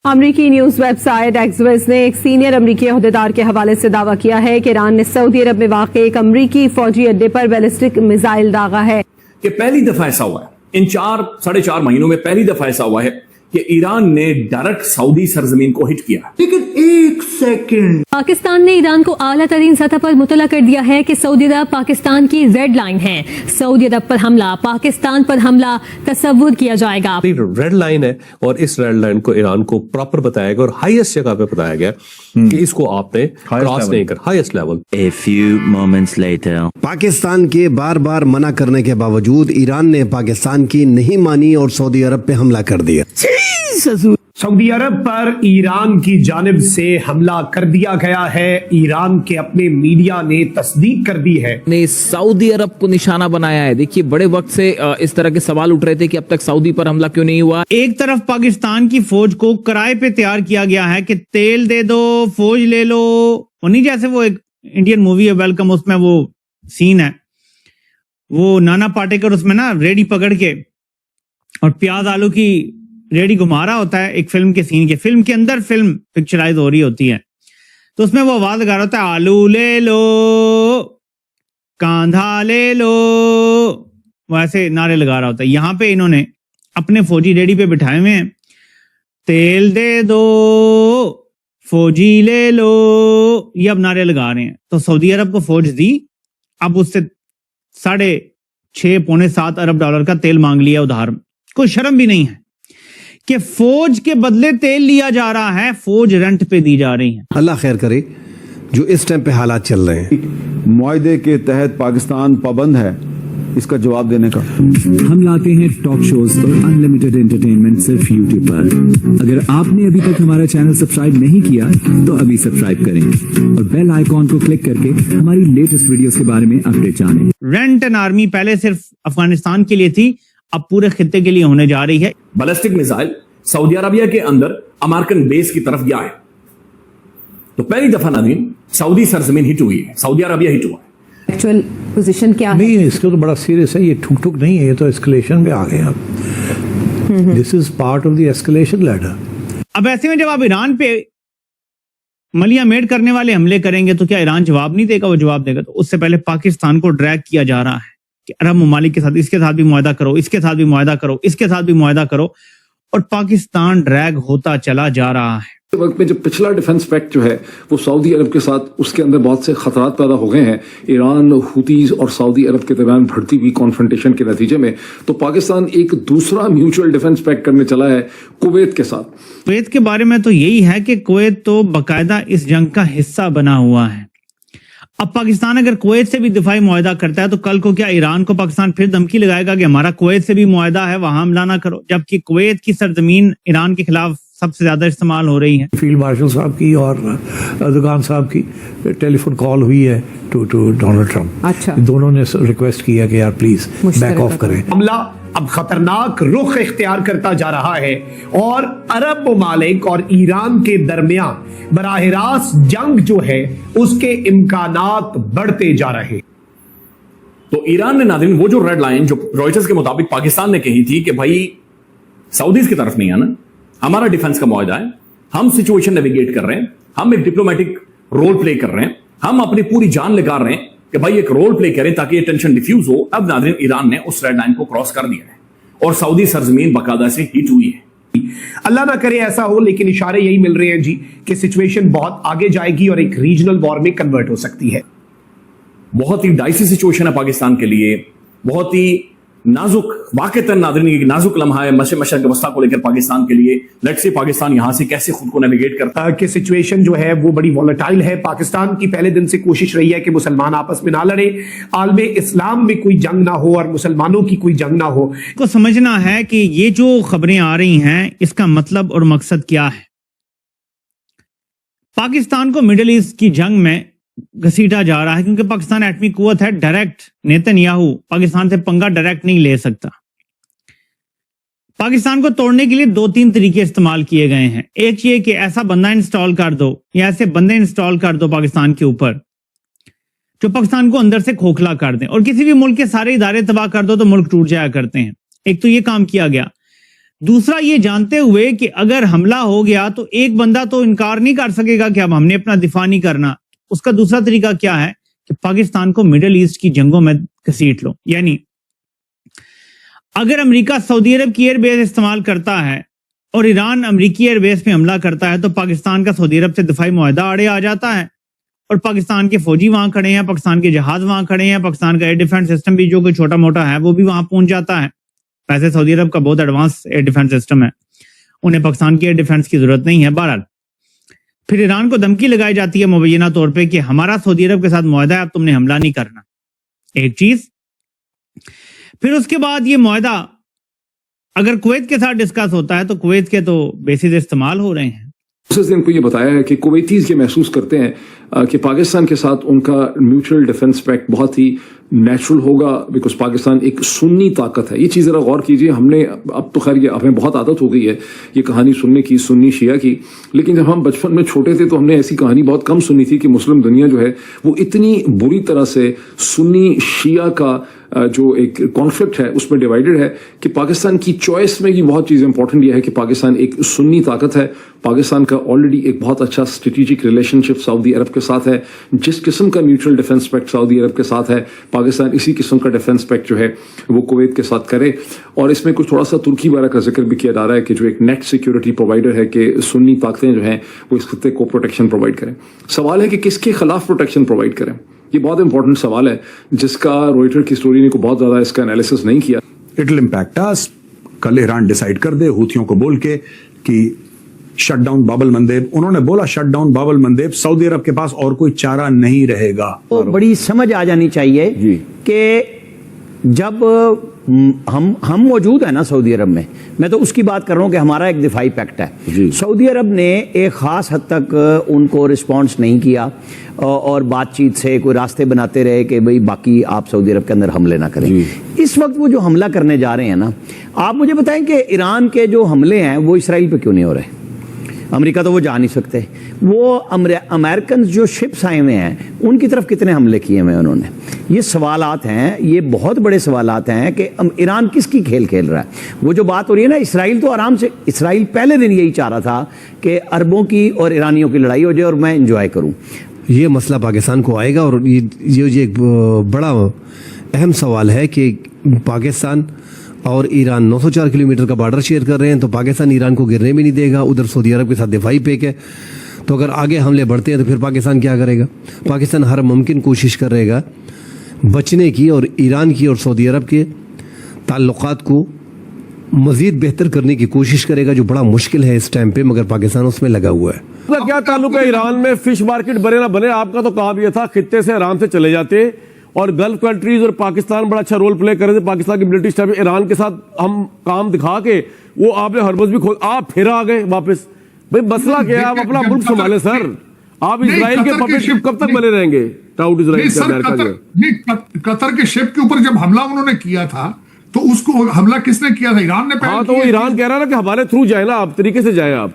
امریکی news web site ایکسیوس نے ایک سینئر امریکی عہدیدار کے حوالے سے دعویٰ کیا ہے کہ ایران نے سعودی عرب میں واقع ایک امریکی فوجی اڈے پر بیلسٹک میزائل داغا ہے کہ پہلی دفعہ ایسا ہوا ہے ان 4.5 مہینوں میں پہلی دفعہ ایسا ہوا ہے کہ ایران نے ڈائریکٹ سعودی سرزمین کو ہٹ کیا. لیکن ایک سیکنڈ، پاکستان نے ایران کو اعلیٰ ترین سطح پر مطلع کر دیا ہے کہ سعودی عرب پاکستان کی ریڈ لائن ہے. سعودی عرب پر حملہ، پاکستان پر حملہ تصور کیا جائے گا. ریڈ لائن ہے اور اس ریڈ لائن کو ایران کو پراپر بتایا گیا اور ہائیسٹ جگہ پہ بتایا گیا کہ اس کو آپ نے کراس نہیں کر. Highest level. A few moments later. Pakistan کے بار بار منع کرنے کے باوجود ایران نے پاکستان کی نہیں مانی اور سعودی عرب پہ حملہ کر دیا. سعودی عرب پر ایران کی جانب سے حملہ کر دیا گیا ہے. ایران کے اپنے میڈیا نے تصدیق کر دی ہے. نے سعودی عرب کو نشانہ بنایا ہے. دیکھیے بڑے وقت سے اس طرح کے سوال اٹھ رہے تھے کہ اب تک سعودی پر حملہ کیوں نہیں ہوا. ایک طرف پاکستان کی فوج کو کرائے پہ تیار کیا گیا ہے کہ تیل دے دو، فوج لے لو. وہ نہیں جیسے وہ ایک انڈین مووی ہے ویلکم، اس میں وہ سین ہے، وہ نانا پاٹیکر اس میں نا ریڈی پکڑ کے اور پیاز آلو کی ریڈی گھما رہا ہوتا ہے ایک فلم کے سین کے، فلم کے اندر فلم پکچرائز ہو رہی ہوتی ہے تو اس میں وہ آواز لگا رہا ہوتا ہے آلو لے لو، کاندھا لے لو، وہ ایسے نعرے لگا رہا ہوتا ہے. یہاں پہ انہوں نے اپنے فوجی ریڈی پہ بٹھائے ہوئے ہیں، تیل دے دو، فوجی لے لو، یہ اب نعرے لگا رہے ہیں. تو سعودی عرب کو فوج دی، اب اس سے 6.5-7 ارب ڈالر کا تیل مانگ لیا ادھار. کوئی شرم بھی نہیں ہے کہ فوج کے بدلے تیل لیا جا رہا ہے، فوج رنٹ پہ دی جا رہی ہے. اللہ خیر کرے جو اس ٹائم پہ حالات چل رہے ہیں. معاہدے کے تحت پاکستان پابند ہے اس کا جواب دینے کا. ہم لاتے ہیں ٹاک شوز اور انلمیٹڈ انٹرٹینمنٹ صرف یوٹیوب پر. اگر آپ نے ابھی تک ہمارا چینل سبسکرائب نہیں کیا تو ابھی سبسکرائب کریں اور بیل آئیکن کو کلک کر کے ہماری لیٹسٹ ویڈیوز کے بارے میں اپڈیٹ جانیں. رینٹ اینڈ آرمی پہلے صرف افغانستان کے لیے تھی، اب پورے خطے کے لیے ہونے جا رہی ہے. بیلسٹک میزائل سعودی عربیہ کے اندر امریکن بیس کی طرف گیا ہے. تو پہلی دفعہ نادرین سعودی سرزمین ہٹ ہوئی ہے، سعودی عربیہ ہٹ ہوا ہے. ایکچوئل پوزیشن کیا ہے؟ نہیں، اس کو تو بڑا سیریس ہے، یہ ٹھک ٹھک نہیں ہے، یہ تو اسکلیشن پہ آ گئے اب. This is part of the escalation ladder. اب ایسے میں جب آپ ایران پہ ملیاں میڈ کرنے والے حملے کریں گے تو کیا ایران جواب نہیں دے گا؟ وہ جواب دے گا. تو اس سے پہلے پاکستان کو ڈریگ کیا جا رہا ہے کہ عرب ممالک کے ساتھ اس کے ساتھ بھی معاہدہ کرو، اس کے ساتھ بھی معاہدہ کرو، اس کے ساتھ بھی معاہدہ کرو، اور پاکستان ڈریگ ہوتا چلا جا رہا ہے. وقت میں جب پچھلا ڈیفنس پیکٹ جو ہے وہ سعودی عرب کے ساتھ، اس کے اندر بہت سے خطرات پیدا ہو گئے ہیں ایران، حوثیز اور سعودی عرب کے درمیان بڑھتی ہوئی کانفرنٹیشن کے نتیجے میں. تو پاکستان ایک دوسرا میوچل ڈیفنس پیکٹ کرنے چلا ہے کویت کے ساتھ. کویت کے بارے میں تو یہی ہے کہ کویت تو باقاعدہ اس جنگ کا حصہ بنا ہوا ہے. اب پاکستان اگر کویت سے بھی دفاعی معاہدہ کرتا ہے تو کل کو کیا ایران کو پاکستان پھر دھمکی لگائے گا کہ ہمارا کویت سے بھی معاہدہ ہے، وہاں حملہ نہ کرو، جبکہ کویت کی سرزمین ایران کے خلاف سب سے زیادہ استعمال ہو رہی ہے. فیلڈ مارشل صاحب کی اور اردوغان صاحب کی ٹیلی فون کال ہوئی ہے ٹو ڈونلڈ ٹرمپ. اچھا، دونوں نے ریکویسٹ کیا کہ یار پلیز بیک آف کریں. حملہ اب خطرناک رخ اختیار کرتا جا رہا ہے اور عرب ممالک اور ایران کے درمیان براہ راست جنگ جو ہے اس کے امکانات بڑھتے جا رہے. تو ایران نے ناظرین وہ جو ریڈ لائن جو روئٹرز کے مطابق پاکستان نے کہی تھی کہ بھائی سعودیز کی طرف نہیں آنا، ہمارا ڈیفنس کا معاہدہ ہے، ہم سچویشن نیویگیٹ کر رہے ہیں، ہم ایک ڈپلومیٹک رول پلے کر رہے ہیں، ہم اپنی پوری جان لگا رہے ہیں کہ بھائی ایک رول پلے کریں تاکہ یہ ٹینشن ڈیفیوز ہو. اب ناظرین ایران نے اس ریڈ لائن کو کراس کر دیا ہے اور سعودی سرزمین باقاعدہ سے ہٹ ہوئی ہے. اللہ نہ کرے ایسا ہو، لیکن اشارے یہی مل رہے ہیں جی کہ سچویشن بہت آگے جائے گی اور ایک ریجنل وار میں کنورٹ ہو سکتی ہے. بہت ہی ڈائسی سچویشن ہے پاکستان کے لیے، بہت ہی نازک، واقعتاً ناظرین ایک نازک لمحہ ہے مشرق وسطیٰ کو لے کر پاکستان کے لیے. لیٹس سی پاکستان یہاں سے کیسے خود کو نیویگیٹ کرتا کہ سچویشن جو ہے وہ بڑی وولٹائل ہے. پاکستان کی پہلے دن سے کوشش رہی ہے کہ مسلمان آپس میں نہ لڑیں، عالم اسلام میں کوئی جنگ نہ ہو اور مسلمانوں کی کوئی جنگ نہ ہو. کو سمجھنا ہے کہ یہ جو خبریں آ رہی ہیں اس کا مطلب اور مقصد کیا ہے. پاکستان کو مڈل ایسٹ کی جنگ میں گھسیٹا جا رہا ہے کیونکہ پاکستان ایٹمی قوت ہے. ڈائریکٹ نیتن یاہو پاکستان سے پنگا ڈائریکٹ نہیں لے سکتا. پاکستان کو توڑنے کے لیے 2-3 طریقے استعمال کیے گئے ہیں. ایک یہ کہ ایسا بندہ انسٹال کر دو یا ایسے بندے انسٹال کر دو پاکستان کے اوپر جو پاکستان کو اندر سے کھوکھلا کر دیں، اور کسی بھی ملک کے سارے ادارے تباہ کر دو تو ملک ٹوٹ جایا کرتے ہیں. ایک تو یہ کام کیا گیا. دوسرا یہ جانتے ہوئے کہ اگر حملہ ہو گیا تو ایک بندہ تو انکار نہیں کر سکے گا کہ اب ہم نے اپنا دفاع نہیں کرنا. اس کا دوسرا طریقہ کیا ہے کہ پاکستان کو مڈل ایسٹ کی جنگوں میں گھسیٹ لو. یعنی اگر امریکہ سعودی عرب کی ایئر بیس استعمال کرتا ہے اور ایران امریکی ایئر بیس پہ حملہ کرتا ہے تو پاکستان کا سعودی عرب سے دفاعی معاہدہ آڑے آ جاتا ہے, اور پاکستان کے فوجی وہاں کھڑے ہیں, پاکستان کے جہاز وہاں کھڑے ہیں, پاکستان کا ایئر ڈیفنس سسٹم بھی جو کہ چھوٹا موٹا ہے وہ بھی وہاں پہنچ جاتا ہے. ویسے سعودی عرب کا بہت ایڈوانس ایئر ڈیفنس سسٹم ہے, انہیں پاکستان کی ایئر ڈیفنس کی ضرورت نہیں ہے. بہرحال پھر ایران کو دھمکی لگائی جاتی ہے مبینہ طور پہ کہ ہمارا سعودی عرب کے ساتھ معاہدہ ہے, اب تم نے حملہ نہیں کرنا. ایک چیز. پھر اس کے بعد یہ معاہدہ اگر کویت کے ساتھ ڈسکس ہوتا ہے تو کویت کے تو بیسز استعمال ہو رہے ہیں. اس دن کو یہ بتایا ہے کہ کویتیز یہ محسوس کرتے ہیں کہ پاکستان کے ساتھ ان کا میوچل ڈیفنس پیکٹ بہت ہی نیچرل ہوگا, بیکاز پاکستان ایک سنی طاقت ہے. یہ چیز ذرا غور کیجئے, ہم نے اب تو خیر یہ ہمیں بہت عادت ہو گئی ہے یہ کہانی سننے کی, سنی شیعہ کی, لیکن جب ہم بچپن میں چھوٹے تھے تو ہم نے ایسی کہانی بہت کم سنی تھی کہ مسلم دنیا جو ہے وہ اتنی بری طرح سے سنی شیعہ کا جو ایک کانفلکٹ ہے اس میں ڈیوائیڈڈ ہے کہ پاکستان کی چوائس میں یہ بہت چیز امپورٹنٹ یہ ہے کہ پاکستان ایک سنی طاقت ہے. پاکستان کا آلریڈی ایک بہت اچھا اسٹریٹجک ریلیشن شپ سعودی عرب کے ساتھ ہے. جس قسم کا میوچل ڈیفنس پیکٹ سعودی عرب کے ساتھ ہے پاکستان اسی قسم کا ڈیفنس پیکٹ جو ہے وہ کویت کے ساتھ کرے. اور اس میں کچھ تھوڑا سا ترکی وغیرہ کا ذکر بھی کیا جا رہا ہے کہ جو ایک نیٹ سیکورٹی پرووائڈر ہے کہ سنی طاقتیں جو ہیں وہ اس خطے کو پروٹیکشن پرووائڈ کریں. سوال ہے کہ کس کے خلاف پروٹیکشن پرووائڈ کریں. یہ بہت امپورٹنٹ سوال ہے جس کا روئٹر کی سٹوری نے کو بہت زیادہ اس کا انالیسس نہیں کیا. اٹ ول امپیکٹ اس. کل ایران ڈیسائیڈ کر دے ہوتھیوں کو بول کے کہ شٹ ڈاؤن باب المندیب, انہوں نے بولا شٹ ڈاؤن باب المندیب, سعودی عرب کے پاس اور کوئی چارہ نہیں رہے گا. تو بڑی سمجھ آ جانی چاہیے کہ جب ہم موجود ہیں نا سعودی عرب میں تو اس کی بات کر رہا ہوں کہ ہمارا ایک دفاعی پیکٹ ہے. سعودی عرب نے ایک خاص حد تک ان کو رسپانس نہیں کیا اور بات چیت سے کوئی راستے بناتے رہے کہ بھئی باقی آپ سعودی عرب کے اندر حملے نہ کریں. اس وقت وہ جو حملہ کرنے جا رہے ہیں نا, آپ مجھے بتائیں کہ ایران کے جو حملے ہیں وہ اسرائیل پہ کیوں نہیں ہو رہے؟ امریکہ تو وہ جا نہیں سکتے. وہ امریکنز جو شپس آئے ہوئے ہیں ان کی طرف کتنے حملے کیے ہوئے انہوں نے؟ یہ سوالات ہیں, یہ بہت بڑے سوالات ہیں کہ ایران کس کی کھیل کھیل رہا ہے. وہ جو بات ہو رہی ہے نا, اسرائیل تو آرام سے, اسرائیل پہلے دن یہی چاہ رہا تھا کہ عربوں کی اور ایرانیوں کی لڑائی ہو جائے اور میں انجوائے کروں. یہ مسئلہ پاکستان کو آئے گا اور یہ ایک بڑا اہم سوال ہے کہ پاکستان اور ایران 904 کلومیٹر کا بارڈر شیئر کر رہے ہیں, تو پاکستان ایران کو گرنے بھی نہیں دے گا. ادھر سعودی عرب کے ساتھ دفاعی پیک ہے, تو اگر آگے حملے بڑھتے ہیں تو پھر پاکستان کیا کرے گا؟ پاکستان ہر ممکن کوشش کرے گا بچنے کی اور ایران کی اور سعودی عرب کے تعلقات کو مزید بہتر کرنے کی کوشش کرے گا, جو بڑا مشکل ہے اس ٹائم پہ, مگر پاکستان اس میں لگا ہوا ہے. کیا تعلق ہے ایران میں؟ فش مارکیٹ بنے نہ بنے, آپ کا تو کام یہ تھا خطے سے آرام سے چلے جاتے اور گلف کنٹریز اور پاکستان بڑا اچھا رول پلے کر رہے تھے. پاکستان کی ملٹری اسٹیب ایران کے ساتھ ہم کام دکھا کے وہ آپ نے ہربز بھی کھول, آپ پھر آ گئے واپس. بھائی مسئلہ کیا ہے؟ آپ اپنا ملک سنبھالیں سر. آپ اسرائیل کے پپٹ کب تک بنے رہیں گے؟ ٹاؤٹ اسرائیل کا امریکہ جو قطر کے شپ کے اوپر جب حملہ انہوں نے کیا تھا تو اس کو حملہ کس نے کیا تھا؟ ایران نے. ہاں تو وہ ایران کہہ رہا نا کہ ہمارے تھرو جائے نا, آپ طریقے سے جائیں. آپ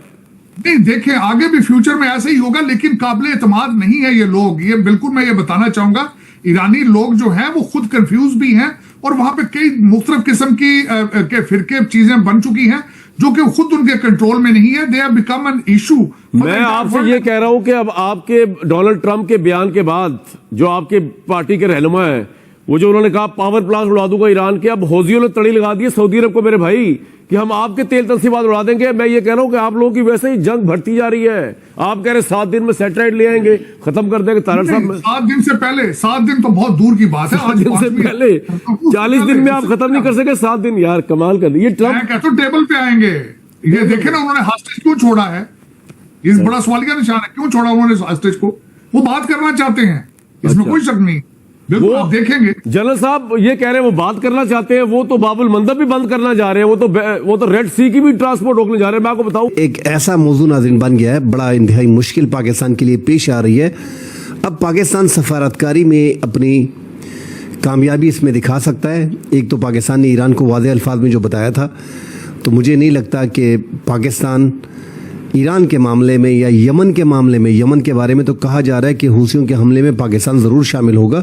نہیں دیکھیں آگے بھی فیوچر میں ایسا ہی ہوگا, لیکن قابل اعتماد نہیں ہے یہ لوگ. یہ بالکل میں یہ بتانا چاہوں گا, ایرانی لوگ جو ہیں وہ خود کنفیوز بھی ہیں اور وہاں پہ کئی مختلف قسم کی فرقے چیزیں بن چکی ہیں جو کہ خود ان کے کنٹرول میں نہیں ہے. They have become an issue. میں آپ سے یہ کہہ رہا ہوں کہ اب آپ کے ڈونلڈ ٹرمپ کے بیان کے بعد جو آپ کے پارٹی کے رہنما ہیں, وہ جو انہوں نے کہا پاور پلانٹ اڑا دوں گا ایران کے, اب حوثیوں نے تڑی لگا دی ہے سعودی عرب کو میرے بھائی کہ ہم آپ کے تیل تنصیبات اڑا دیں گے. میں یہ کہہ رہا ہوں کہ آپ لوگوں کی ویسے ہی جنگ بڑھتی جا رہی ہے. آپ کہہ رہے 7 دن میں سیٹلائٹ لے آئیں گے, ختم کر دیں گے. طارق صاحب 7 دن سے پہلے, 7 دن تو بہت دور کی بات ہے. 7 دن سے پہلے 40 دن میں آپ ختم نہیں کر سکے. 7 دن یار کمال کر دی. یہ ٹرمپ کہتا ہوں ٹیبل پہ آئیں گے. یہ دیکھیں نا انہوں نے ہاسٹیج کیوں چھوڑا ہے, یہ بڑا سوالیہ نشان ہے. کیوں چھوڑا انہوں نے ہاسٹیج کو؟ وہ بات کرنا چاہتے ہیں, اس میں کوئی شک نہیں. بالکل آپ دیکھیں گے جنرل صاحب یہ کہہ رہے ہیں وہ بات کرنا چاہتے ہیں, وہ تو باب المندب بھی بند کرنا جا رہے ہیں, وہ تو ریڈ سی کی بھی ٹرانسپورٹ روکنے جا رہے ہیں. میں آپ کو بتاؤں ایک ایسا موضوع ناظرین بن گیا ہے, بڑا انتہائی مشکل پاکستان کے لیے پیش آ رہی ہے. اب پاکستان سفارتکاری میں اپنی کامیابی اس میں دکھا سکتا ہے. ایک تو پاکستان نے ایران کو واضح الفاظ میں جو بتایا تھا, تو مجھے نہیں لگتا کہ پاکستان ایران کے معاملے میں یا یمن کے معاملے میں, یمن کے بارے میں تو کہا جا رہا ہے کہ حوثیوں کے حملے میں پاکستان ضرور شامل ہوگا,